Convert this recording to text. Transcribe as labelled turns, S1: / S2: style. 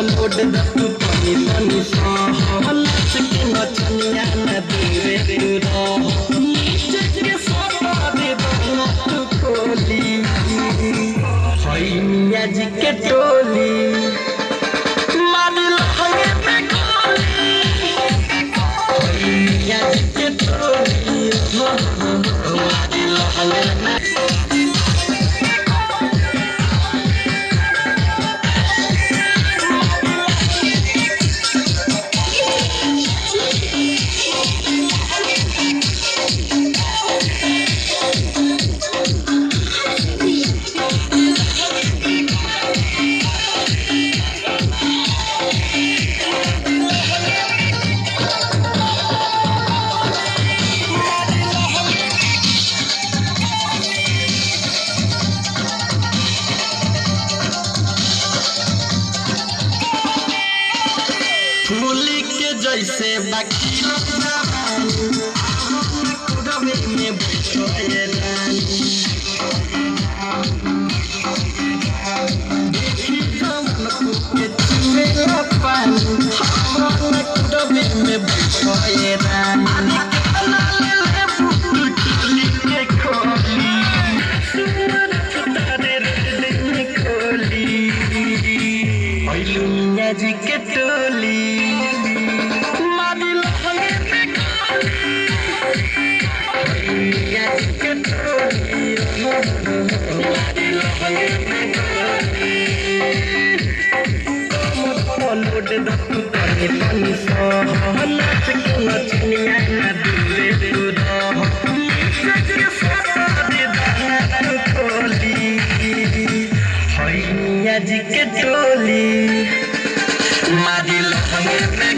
S1: load दतु तनी तनी सहलच के नचनिया न देवे तू नीचे के सोता दे तू खोली हई मियाँ जी के टोली मारी लहंगे पे गोली हई मियाँ जी के टोली मारी लहंगे पे फूली के जैसे बाकी कुदवे में बैठे रानी देखी कमल के चुमेला पानी हमारा कुदवे में बैठे रानी फूल खोली के खोली तारे दिल खोली मियाँ जी के टोली मारी लहंगे पे मियाँ जी के टोली मारी लहंगे पे लोड दतु तनी तनी सहलच के नचनिया न देवे तू नीचे के सोता दे तू खोली हई मियाँ जी के टोली मारी लहंगे पे